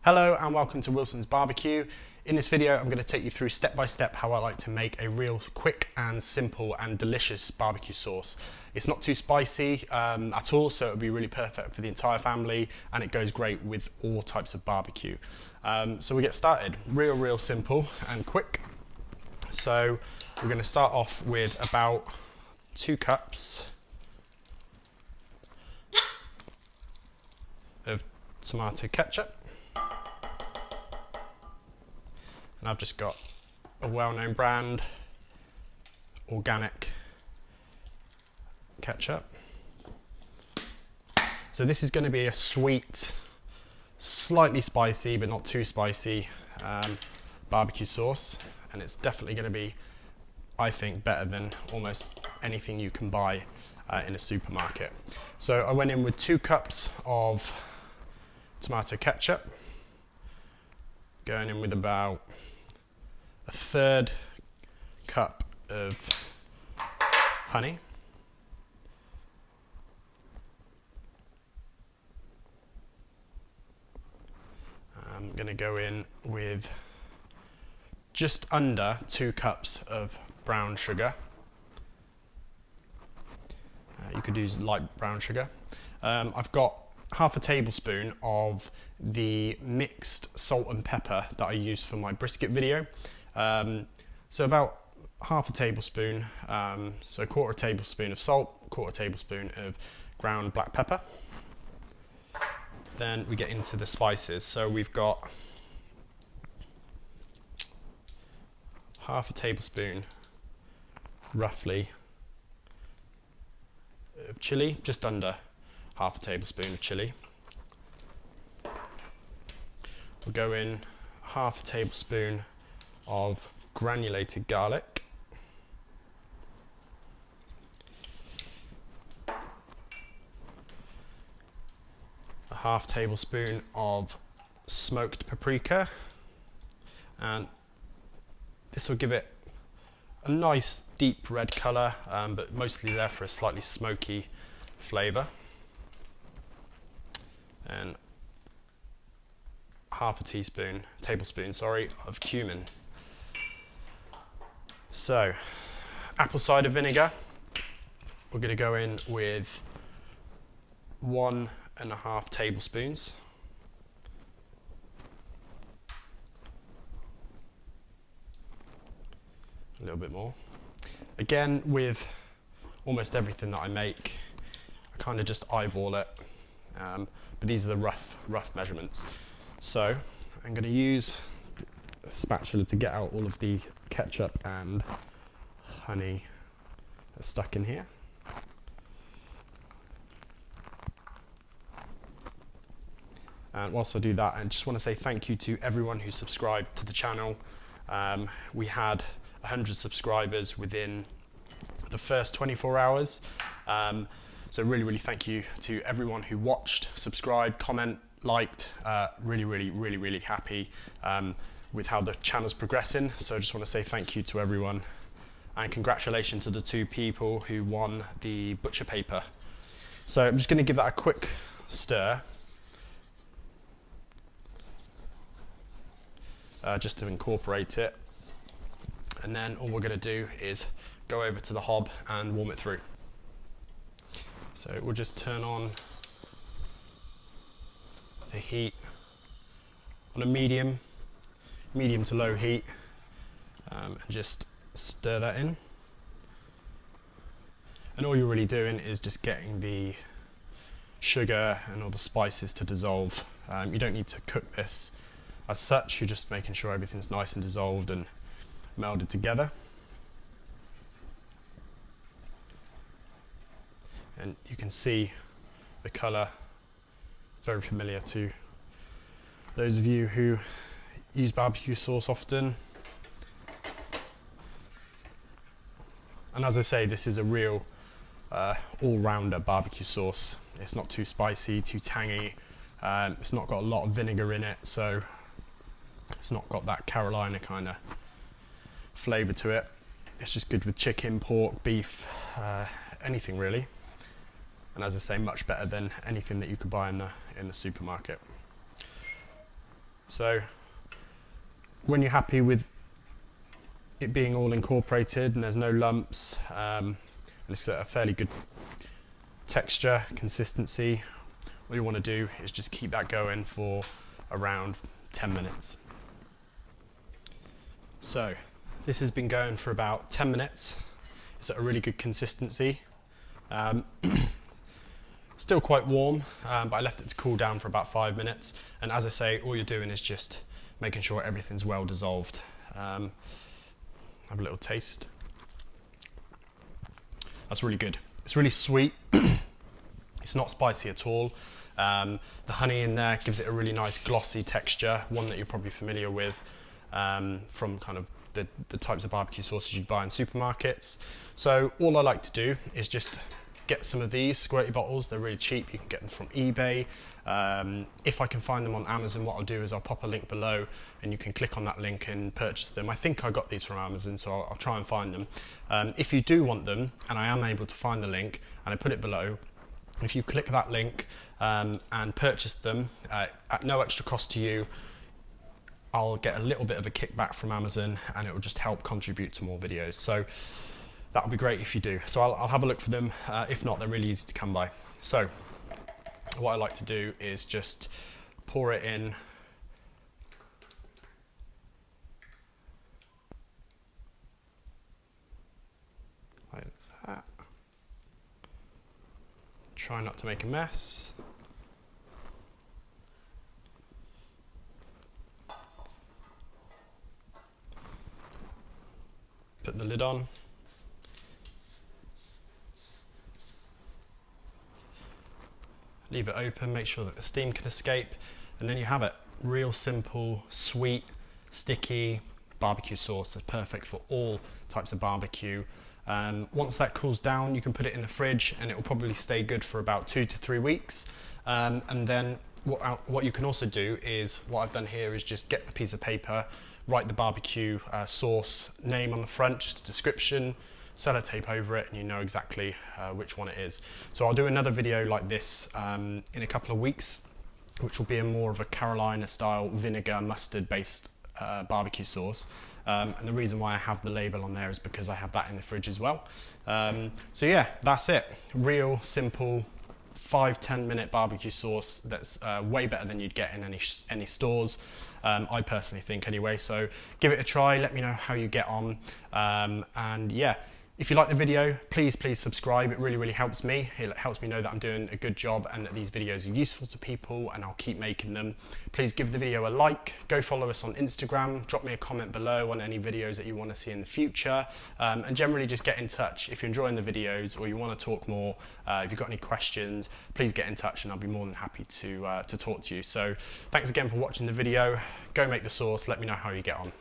Hello and welcome to Wilson's Barbecue. In this video I'm going to take you through step by step how I like to make a real quick and simple and delicious barbecue sauce. It's not too spicy at all, so it would be really perfect for the entire family, and it goes great with all types of barbecue. So we get started. Real simple and quick. So we're going to start off with about 2 cups of tomato ketchup. And I've just got a well-known brand, organic ketchup. So this is going to be a sweet, slightly spicy, but not too spicy barbecue sauce. And it's definitely going to be, I think, better than almost anything you can buy in a supermarket. So I went in with 2 cups of tomato ketchup, going in with about a 1/3 cup of honey, I'm going to go in with just under 2 cups of brown sugar. You could use light brown sugar. I've got half a tablespoon of the mixed salt and pepper that I used for my brisket video. So about half a tablespoon, so a 1/4 tablespoon of salt, 1/4 tablespoon of ground black pepper. Then we get into the spices. So we've got half a tablespoon, roughly, of chili, just under half a tablespoon of chili. We'll go in half a tablespoon of granulated garlic, a half tablespoon of smoked paprika, and this will give it a nice deep red colour, but mostly there for a slightly smoky flavour. And half a tablespoon of cumin. So, apple cider vinegar, we're going to go in with 1.5 tablespoons. A little bit more. Again, with almost everything that I make, I kind of just eyeball it, but these are the rough measurements. So I'm going to use a spatula to get out all of the ketchup and honey that's stuck in here. And whilst I do that, I just want to say thank you to everyone who subscribed to the channel. We had 100 subscribers within the first 24 hours. So really thank you to everyone who watched, subscribed, comment, liked. Really happy with how the channel's progressing. So I just want to say thank you to everyone, and congratulations to the 2 people who won the butcher paper. So I'm just going to give that a quick stir, just to incorporate it, and then all we're going to do is go over to the hob and warm it through. So we'll just turn on the heat on a medium to low heat, and just stir that in. And all you're really doing is just getting the sugar and all the spices to dissolve. You don't need to cook this as such, you're just making sure everything's nice and dissolved and melded together. And you can see the colour, very familiar to those of you who use barbecue sauce often. And as I say, this is a real all-rounder barbecue sauce. It's not too spicy, too tangy. It's not got a lot of vinegar in it, so it's not got that Carolina kind of flavour to it. It's just good with chicken, pork, beef, anything really. And as I say, much better than anything that you could buy in the supermarket. So when you're happy with it being all incorporated and there's no lumps, and it's a fairly good texture, consistency, all you want to do is just keep that going for around 10 minutes. So this has been going for about 10 minutes. It's at a really good consistency. Still quite warm, but I left it to cool down for about 5 minutes. And as I say, all you're doing is just making sure everything's well dissolved. Have a little taste. That's really good. It's really sweet. It's not spicy at all. The honey in there gives it a really nice glossy texture, one that you're probably familiar with from kind of the types of barbecue sauces you'd buy in supermarkets. So all I like to do is just get some of these squirty bottles. They're really cheap. You can get them from eBay. If I can find them on Amazon, what I'll do is I'll pop a link below and you can click on that link and purchase them. I think I got these from Amazon, so I'll try and find them. If you do want them, and I am able to find the link, and I put it below, if you click that link and purchase them at no extra cost to you, I'll get a little bit of a kickback from Amazon and it will just help contribute to more videos. So that would be great if you do. So I'll have a look for them. If not, they're really easy to come by. So what I like to do is just pour it in. Like that. Try not to make a mess. Put the lid on. Leave it open, make sure that the steam can escape, and then you have it. Real simple, sweet, sticky barbecue sauce that's perfect for all types of barbecue. Once that cools down, you can put it in the fridge and it will probably stay good for about 2 to 3 weeks. And then what you can also do is, what I've done here is just get a piece of paper, write the barbecue sauce name on the front, just a description, sellotape over it, and you know exactly which one it is. So I'll do another video like this in a couple of weeks, which will be a more of a Carolina style vinegar mustard based barbecue sauce. And the reason why I have the label on there is because I have that in the fridge as well. So yeah, that's it. Real simple 5-10 minute barbecue sauce that's way better than you'd get in any stores. I personally think anyway. So give it a try, let me know how you get on, and yeah, if you like the video, please subscribe. It really helps me. It helps me know that I'm doing a good job and that these videos are useful to people, and I'll keep making them. Please give the video a like, go follow us on Instagram, drop me a comment below on any videos that you want to see in the future, and generally just get in touch. If you're enjoying the videos or you want to talk more, if you've got any questions, please get in touch and I'll be more than happy to talk to you. So thanks again for watching the video. Go make the sauce, let me know how you get on.